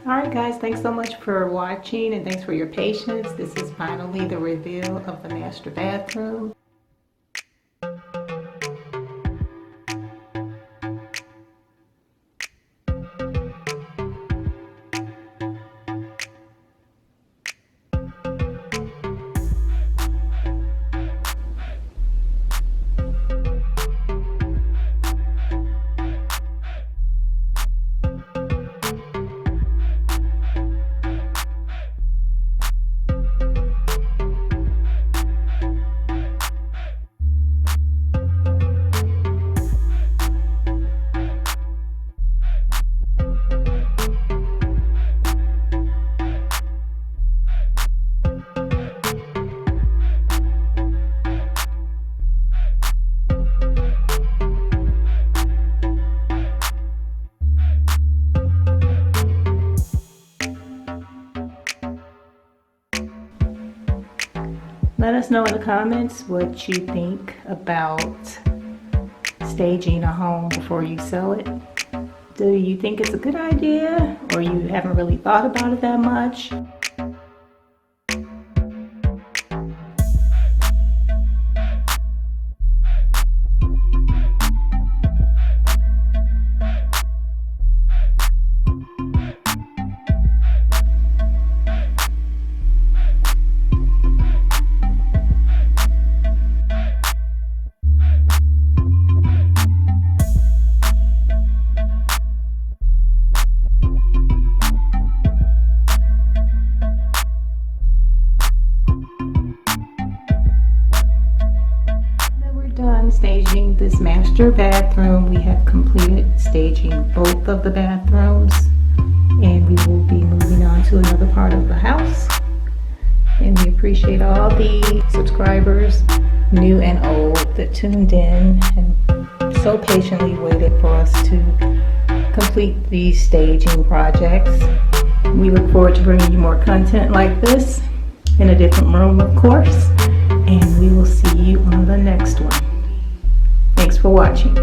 Alright guys, thanks so much for watching and thanks for your patience. This is finally the reveal of the master bathroom. Let us know in the comments what you think about staging a home before you sell it. Do you think it's a good idea, or you haven't really thought about it that much? Done staging this master bathroom. We have completed staging both of the bathrooms, and we will be moving on to another part of the house. And we appreciate all the subscribers, new and old, that tuned in and so patiently waited for us to complete these staging projects. We look forward to bringing you more content like this in a different room, of course, and we will see you on the next one. Thanks for watching.